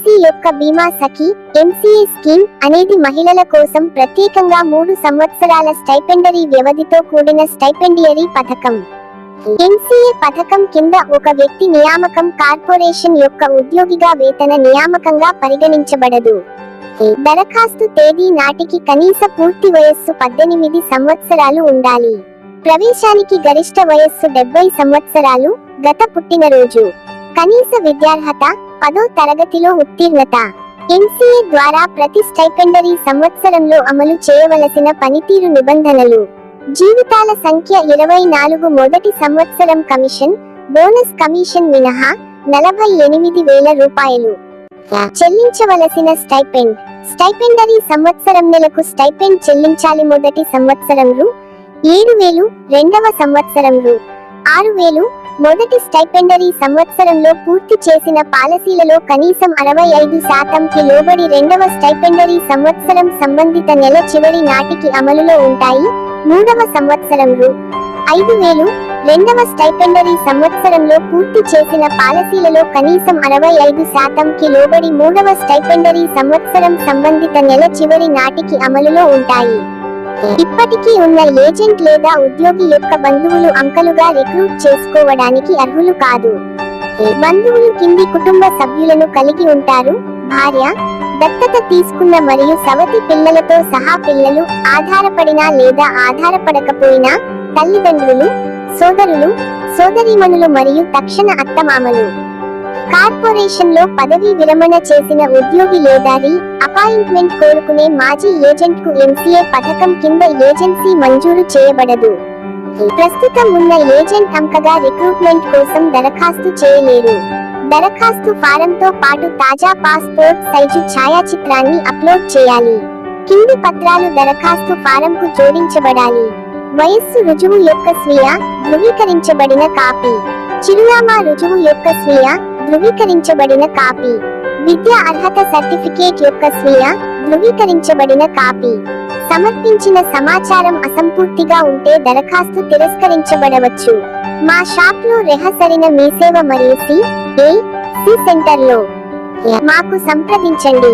LIC యొక్క బీమా సఖి MCA scheme అనేది మహిళల కోసం ప్రత్యేకంగా 3 సంవత్సరాల స్టైపెండరీ వ్యవధితో కూడిన స్టైపెండియరీ పథకం. ఎంసీఏ పథకం కింద ఒక వ్యక్తి నియామకం కార్పొరేషన్ యొక్క ఉద్యోగిగా వేతన నియామకంగా పరిగణించబడదు. దరఖాస్తు తేదీ నాటికి కనీస పూర్తి వయస్సు 18 సంవత్సరాలు ఉండాలి. ప్రవేశానికి గరిష్ట వయస్సు 70 సంవత్సరాలు. గత పుట్టినరోజు. కనీస విద్యార్హత 10వ తరగతిలో ఉత్తీర్ణత. ఎంసీఏ ద్వారా ప్రతి స్టైపెండరీ సంవత్సరంలో అమలు చేయవలసిన పనితీరు నిబంధనలు. జీవితాల సంఖ్య 24. మొదటి సంవత్సరం కమిషన్, బోనస్ కమిషన్ మినహా 48,000 రూపాయలు. చెల్లించవలసిన స్టైపెండ్. స్టైపెండరీ సంవత్సరం నెలకు స్టైపెండ్ చెల్లించాలి. మొదటి సంవత్సరం రూ. 7,000, రెండవ సంవత్సరం రూ. 6,000. మొదటి స్టైపెండరీ సంవత్సరంలో పూర్తి చేసిన పాలసీలలో కనీసం 65%కి లోబడి రెండవ స్టైపెండరీ సంవత్సరం సంబంధిత నెల చివరి నాటికి అమలులో ఉంటాయి. మూడవ సంవత్సరం రూ. 5,000. రెండవ స్టైపెండరీ సంవత్సరంలో పూర్తి చేసిన పాలసీలలో కనీసం 65%కి లోబడి మూడవ స్టైపెండరీ సంవత్సరం సంబంధిత నెల చివరి నాటికి అమలులో ఉంటాయి. ఇప్పటికీ ఉన్న ఏజెంట్ లేదా ఉద్యోగి యొక్క బంధువులు అంకలుగా రిక్రూట్ చేసుకోవడానికి అర్హులు కాదు. బంధువులు కింది కుటుంబ సభ్యులను కలిగి ఉంటారు: భార్య, దత్తత తీసుకున్న మరియు సవతి పిల్లలతో సహా పిల్లలు, ఆధారపడినా లేదా ఆధారపడకపోయినా తల్లిదండ్రులు, సోదరులు, సోదరీమణులు మరియు తక్షణ అత్తమామలు. కార్పొరేషన్లో పదవీ విరమణ చేసిన ఉద్యోగి లేదా రీ అపాయింట్మెంట్ కోరుకునే మాజీ ఏజెంట్కు ఎంసీఏ పథకం కింద ఏజెన్సీ మంజూరు చేయబడదు. ప్రస్తుతం ఉన్న ఏజెంట్ అంకగా రిక్రూట్మెంట్ కోసం దరఖాస్తు చేయలేరు. దరఖాస్తు ఫారంతో పాటు తాజా పాస్పోర్ట్ సైజు ఛాయాచిత్రాన్ని అప్లోడ్ చేయాలి. కింది పత్రాలు దరఖాస్తు ఫారంకు జోడించబడాలి: వయస్సు రుజువు యొక్క స్వీయ ధృవీకరించబడిన కాపీ, చిరునామా రుజువు యొక్క స్వీయ ధృవీకరించబడిన కాపీ, విద్యా అర్హత సర్టిఫికేట్ యొక్క స్వీయ ధృవీకరించబడిన కాపీ. సమర్పించిన సమాచారం అసంపూర్తిగా ఉంటే దరఖాస్తు తిరస్కరించబడవచ్చు. మా షాప్లో రెహసరిన మీ సేవ మరియు సి సెంటర్లో మాకు సంప్రదించండి.